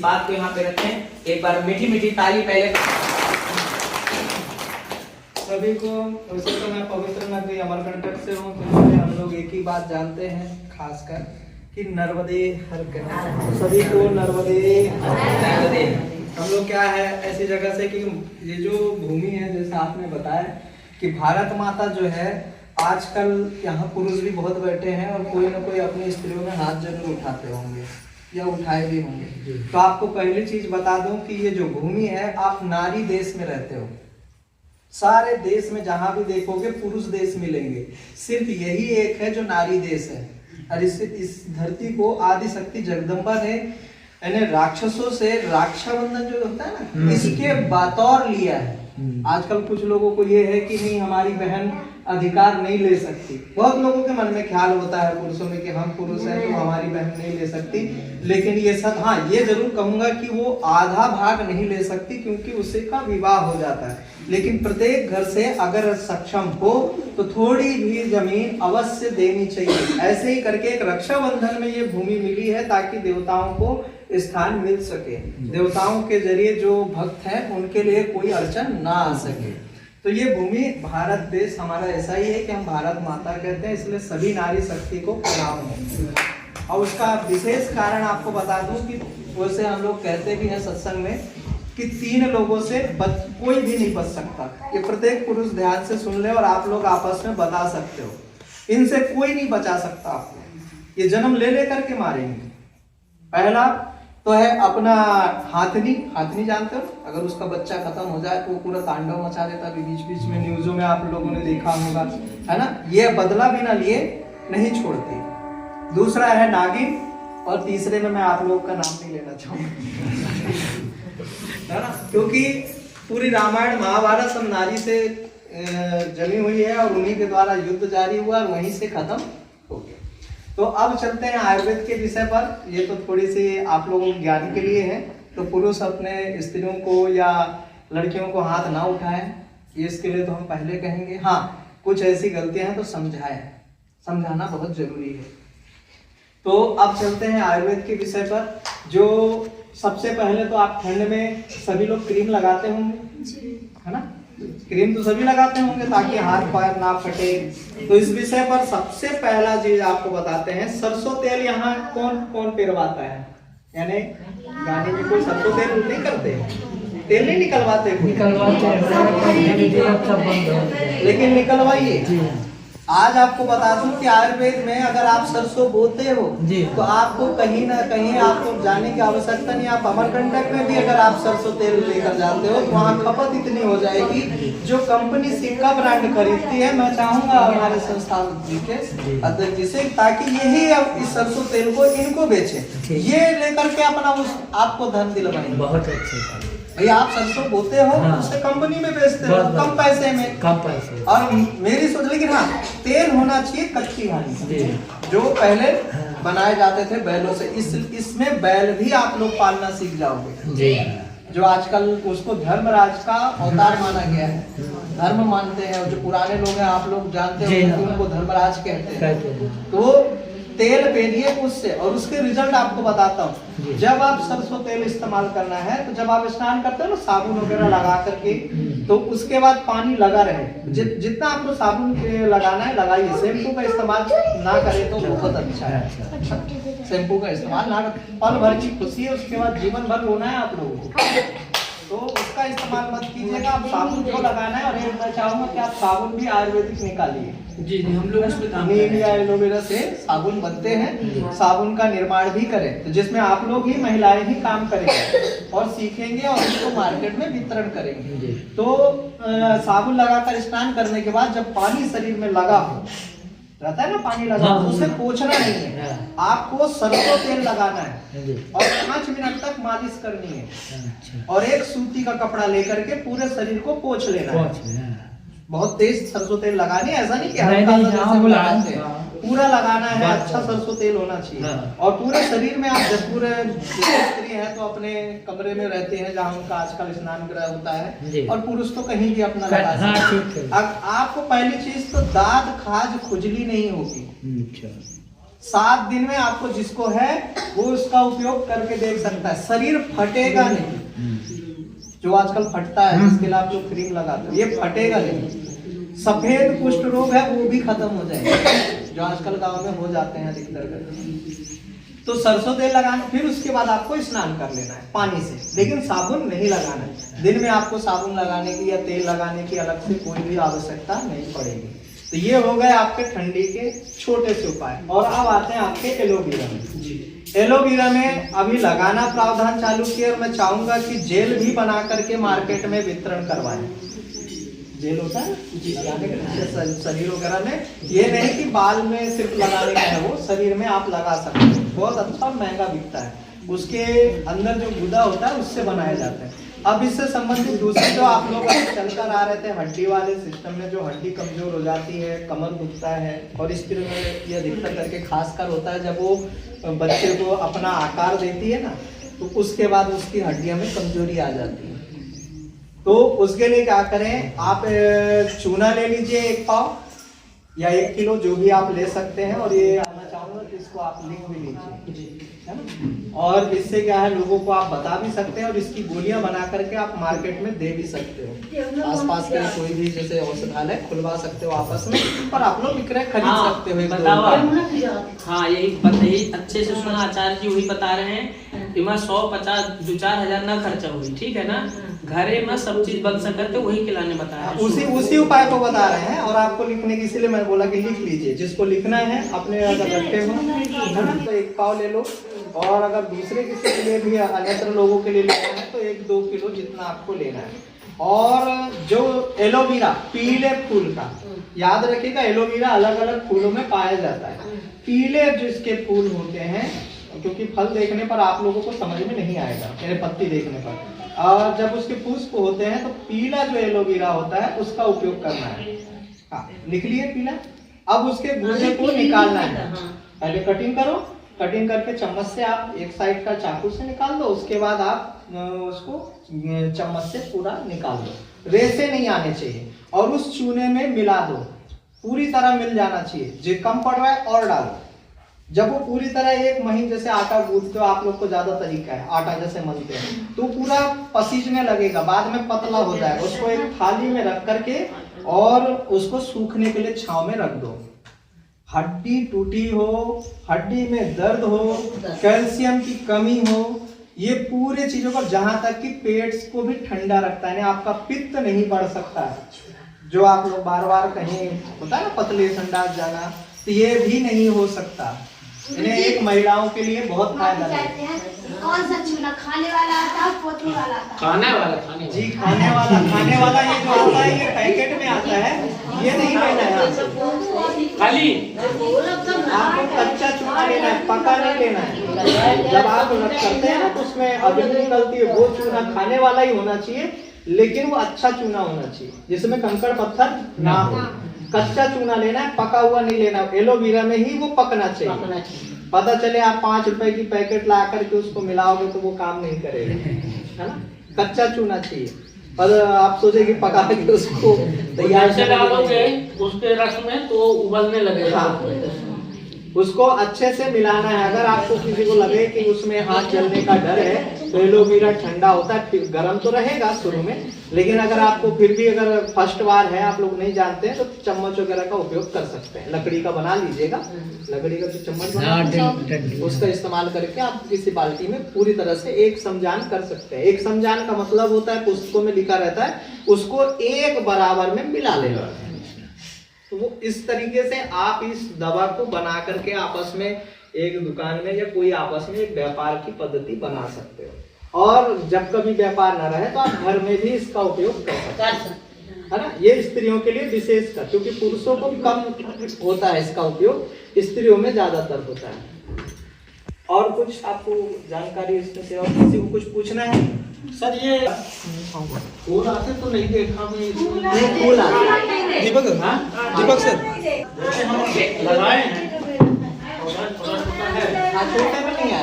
बात को यहाँ पे रखें। एक बार मीठी मीठी ताली पहले सभी को। वैसे तो मैं पवित्र नगरी अमरकंटक से हूँ, तो हम लोग एक ही बात जानते हैं खासकर कि नर्मदे हर कहना, सभी को नर्मदे। हम लोग क्या है ऐसी जगह से कि ये जो भूमि है, जैसा आपने बताया कि भारत माता जो है, आजकल यहाँ पुरुष भी बहुत बैठे हैं और कोई ना कोई अपनी स्त्रियों में हाथ जरूर उठाते होंगे या उठाए भी होंगे। तो आपको पहली चीज बता दूं कि ये जो भूमि है, आप नारी देश में रहते हो। सारे देश में जहां भी देखोगे पुरुष देश मिलेंगे, सिर्फ यही एक है जो नारी देश है। और इस धरती को आदि शक्ति जगदम्बा ने यानी राक्षसों से रक्षाबंधन जो होता है ना, इसके बतौर लिया है। आजकल कुछ लोगों को ये है कि नहीं हमारी बहन अधिकार नहीं ले सकती। बहुत लोगों के मन में ख्याल होता है पुरुषों में कि हम पुरुष हैं तो हमारी बहन नहीं ले सकती, लेकिन ये सब, हाँ ये जरूर कहूंगा कि वो आधा भाग नहीं ले सकती क्योंकि उसी का विवाह हो जाता है। लेकिन प्रत्येक घर से अगर सक्षम हो तो थोड़ी भी जमीन अवश्य देनी चाहिए। ऐसे ही करके एक रक्षाबंधन में ये भूमि मिली है ताकि देवताओं को स्थान मिल सके, देवताओं के जरिए जो भक्त हैं उनके लिए कोई अड़चन ना आ सके। तो ये भूमि भारत देश हमारा ऐसा ही है कि हम भारत माता कहते हैं, इसलिए सभी नारी शक्ति को प्रणाम है। और उसका विशेष कारण आपको बता दूं कि वैसे हम लोग कहते भी हैं सत्संग में कि 3 लोगों से कोई भी नहीं बच सकता। ये प्रत्येक पुरुष ध्यान से सुन ले और आप लोग आपस में बता सकते हो, इनसे कोई नहीं बचा सकता आपको। ये जन्म ले लेकर के मारेंगे। पहला तो है अपना हाथनी। हाथनी जानते हो, अगर उसका बच्चा खत्म हो जाए तो वो पूरा तांडव मचा देता है। बीच बीच में न्यूज़ों में आप लोगों ने देखा होगा, है ना। ये बदला बिना लिए नहीं छोड़ती। दूसरा है नागिन, और तीसरे में मैं आप लोगों का नाम नहीं लेना चाहूंगा, है ना, क्योंकि पूरी रामायण महाभारत सब नारी से जमी हुई है और उन्हीं के द्वारा युद्ध जारी हुआ और वहीं से खत्म हो गया। तो अब चलते हैं आयुर्वेद के विषय पर। ये तो थोड़ी सी आप लोगों के ज्ञान के लिए है। तो पुरुष अपने स्त्रियों को या लड़कियों को हाथ ना उठाएं, ये इसके लिए तो हम पहले कहेंगे। हाँ, कुछ ऐसी गलतियां हैं तो समझाएं, समझाना बहुत जरूरी है। तो अब चलते हैं आयुर्वेद के विषय पर। जो सबसे पहले तो आप ठंड में सभी लोग क्रीम लगाते होंगे, है ना। क्रीम तो सभी लगाते होंगे ताकि हाथ पैर ना फटे। तो इस विषय पर सबसे पहला चीज आपको बताते हैं, सरसों तेल यहाँ कौन कौन पेरवाता है? यानी गाड़ी में कोई सरसों तेल नहीं करते, तेल नहीं निकलवाते, लेकिन निकलवाइए। आज आपको बता दूं कि आयुर्वेद में अगर आप सरसों बोते हो तो आपको कहीं ना कहीं आपको जाने की आवश्यकता नहीं। आप अमरकंटक में भी अगर आप सरसों तेल लेकर जाते हो तो वहाँ खपत इतनी हो जाएगी। जो कंपनी सिक्का ब्रांड खरीदती है, मैं चाहूंगा हमारे संस्थान जी के अध्यक्ष जी से, ताकि यही अब इस सरसों तेल को इनको बेचे, ये लेकर के अपना उस आपको धन दिलवाएंगे। बहुत अच्छे भैया, आप सरसों बोते हो, हाँ, उससे कंपनी में बेचते हो कम पैसे में, कम पैसे। और मेरी सोच, लेकिन हाँ तेल होना चाहिए कच्ची घानी, जो पहले बनाए जाते थे बैलों से। इसमें बैल भी आप लोग पालना सीख जाओगे जी। जो आजकल उसको धर्मराज का अवतार माना गया है, धर्म मानते हैं। और जो पुराने लोग हैं आप लोग जानते हो कि उनको धर्मराज कहते हैं। तो तेल पेरिए उससे, और उसके रिजल्ट आपको बताता हूँ। जब आप सरसों तेल इस्तेमाल करना है तो जब आप स्नान करते हो ना साबुन वगैरह लगा करके, तो उसके बाद पानी लगा रहे। जितना आपको साबुन लगाना है लगाइए। शैम्पू का इस्तेमाल ना करें तो बहुत अच्छा है। शैम्पू का इस्तेमाल ना, पल भर की खुशी है, उसके बाद जीवन भर रोना है आप लोगों को, तो उसका इस्तेमाल मत कीजिएगा। आप साबुन को लगाना है। और एक मैं चाहूंगा कि आप साबुन भी आयुर्वेदिक निकालिए। जी हम लोग उसमें नीम या एलोवेरा से साबुन बनते हैं, साबुन का निर्माण भी करें, तो जिसमें आप लोग ही महिलाएं ही काम करेंगे और सीखेंगे और उसको मार्केट में वितरण करेंगे। तो साबुन लगाकर स्नान करने के बाद जब पानी शरीर में लगा हो, रहता है ना पानी लगा, उसे पोंछना नहीं है, आपको सरसों तेल लगाना है और 5 मिनट तक मालिश करनी है। और एक सूती का कपड़ा लेकर के पूरे शरीर को पोंछ लेना है। बहुत तेज सरसों तेल लगानी है, ऐसा नहीं कि पूरा लगाना है। अच्छा सरसों तेल होना चाहिए। और पूरे शरीर में आप जब पूरे स्त्री है तो अपने कमरे में रहते हैं जहाँ उनका आजकल स्नान गृह होता है, और पुरुष तो कहीं भी अपना लगा सकते हैं। आपको पहली चीज तो दाद खाज खुजली नहीं होगी। 7 दिन में आपको जिसको है वो उसका उपयोग करके देख सकता है। शरीर फटेगा नहीं, जो आजकल फटता है जिसके लिए आप लोग क्रीम लगाते हो, ये फटेगा नहीं। सफेद कुष्ठ रोग है वो भी खत्म हो जाएगा, जो आजकल गांव में हो जाते हैं अधिकतर। तो सरसों तेल लगाना, फिर उसके बाद आपको स्नान कर लेना है पानी से, लेकिन साबुन नहीं लगाना है। दिन में आपको साबुन लगाने की या तेल लगाने की अलग से कोई भी आवश्यकता नहीं पड़ेगी। तो ये हो गए आपके ठंडी के छोटे से उपाय। और अब आते हैं आपके एलोवेरा में। एलोवेरा में अभी लगाना प्रावधान चालू किया और मैं चाहूंगा कि जेल भी बना करके मार्केट में वितरण करवाएं। जेल होता है शरीर वगैरह में, ये नहीं कि बाल में सिर्फ लगाने का है, वो शरीर में आप लगा सकते हो। बहुत अच्छा महंगा बिकता है, उसके अंदर जो गुदा होता है उससे बनाए जाते हैं। अब इससे संबंधित दूसरे जो आप लोग चलकर आ रहे थे हड्डी वाले सिस्टम में, जो हड्डी कमजोर हो जाती है, कमर दुखता है, और इस तरह में ये अधिकतर करके खासकर होता है जब वो बच्चे को अपना आकार देती है ना, तो उसके बाद उसकी हड्डियों में कमजोरी आ जाती है। तो उसके लिए क्या करें, आप चूना ले लीजिए 1 पाव या 1 किलो, जो भी आप ले सकते हैं। और ये मैं चाहूंगा कि इसको आप लिख भी लीजिए, है ना। और इससे क्या है, लोगों को आप बता भी सकते हैं और इसकी गोलियां बना करके आप मार्केट में दे भी सकते हो। आसपास के कोई भी जैसे औषधालय खुलवा सकते हो आपस में, पर आप लोग विक्रय खरीद सकते हो। हाँ यही अच्छे से सुना, आचार्य जी वही बता रहे हैं। इमा 150 2-4 हजार ना खर्चा हुई, ठीक है ना, घरे में सब चीज बन सकते, वही खिलाने बताया। उसी उपाय को बता रहे हैं। और आपको लिखने की इसीलिए मैंने बोला कि लिख लीजिए, जिसको लिखना है अपने अगर रखे हो, है ना, तो 1 पाव ले लो। और अगर दूसरे किसी के लिए भी अन्यत्र लोगों के लिए लेना है तो 1-2 किलो जितना आपको लेना है। और जो एलोवेरा पीले फूल का, याद रखिएगा एलोवेरा अलग अलग फूलों में पाया जाता है। पीले जिसके फूल होते हैं, क्योंकि फल देखने पर आप लोगों को समझ में नहीं आएगा, मेरे पत्ती देखने पर, और जब उसके पुष्प होते हैं तो पीला जो एलोवेरा होता है उसका उपयोग करना है। हाँ, लिख लिए पीला। अब उसके गूदे को निकालना है, पहले कटिंग करो, कटिंग करके चम्मच से आप एक साइड का चाकू से निकाल दो, उसके बाद आप उसको चम्मच से पूरा निकाल दो, रेसे नहीं आने चाहिए। और उस चूने में मिला दो, पूरी तरह मिल जाना चाहिए। जो कम पड़ रहा है और डालो। जब वो पूरी तरह एक महीन जैसे आटा गूंथते हो आप लोग को ज्यादा तरीका है, आटा जैसे मलते हैं, तो पूरा पसीजने लगेगा, बाद में पतला हो जाएगा। उसको एक थाली में रख करके और उसको सूखने के लिए छांव में रख दो। हड्डी टूटी हो, हड्डी में दर्द हो, कैल्शियम की कमी हो, ये पूरे चीजों पर, जहां तक कि पेट को भी ठंडा रखता है, आपका पित्त नहीं बढ़ सकता है। जो आप लोग बार बार कहीं होता है ना पतले संडास जाना, तो ये भी नहीं हो सकता। इन्हें एक महिलाओं के लिए बहुत फायदा है। कौन सा चूना, खाने वाला आता है, पोतने वाला आता है? खाने वाला जी, खाने वाला ये जो आता है ये पैकेट में आता है, ये नहीं लेना है खाली। आपको कच्चा चूना लेना है, पका नहीं लेना है। जब आप करते हैं ना तो उसमें अग्नि निकलती है, वो चूना खाने वाला ही होना चाहिए, लेकिन वो अच्छा चूना होना चाहिए जिसमें कंकड़ पत्थर ना हो। कच्चा चूना लेना है, पका हुआ नहीं लेना। एलोवेरा में ही वो पकना चाहिए। पता चले आप 5 रुपए की पैकेट ला करके उसको मिलाओगे तो वो काम नहीं करेगा, है ना। कच्चा चूना चाहिए। पर आप सोचे कि पका के उसको तैयार से डालोगे उसके रस में तो उबलने लगेगा। उसको अच्छे से मिलाना है। अगर आपको किसी को लगे कि उसमें हाथ जलने का डर है तो एलोवेरा ठंडा होता है, फिर गर्म तो रहेगा शुरू में, लेकिन अगर आपको फिर भी अगर फर्स्ट बार है, आप लोग नहीं जानते हैं, तो चम्मच वगैरह का उपयोग कर सकते हैं। लकड़ी का बना लीजिएगा, लकड़ी का जो चम्मच बना उसका इस्तेमाल करके आप किसी बाल्टी में पूरी तरह से एक समजान कर सकते हैं। एक समजान का मतलब होता है, पुस्तकों में लिखा रहता है, उसको एक बराबर में मिला लेना। तो वो इस तरीके से आप इस दवा को बना करके आपस में एक दुकान में या कोई आपस में एक व्यापार की पद्धति बना सकते हो। और जब कभी व्यापार न रहे तो आप घर में भी इसका उपयोग कर सकते हैं, है ना। ये स्त्रियों के लिए विशेषकर, क्योंकि पुरुषों को कम होता है इसका उपयोग, स्त्रियों में ज्यादातर होता है। और कुछ आपको जानकारी इसमें से और किसी को कुछ पूछना है? सर ये फूल आते तो नहीं देखा मैं, फूल आते दीपक सर लगाए हैं, छोटा छोटा है, छोटे में नहीं आए।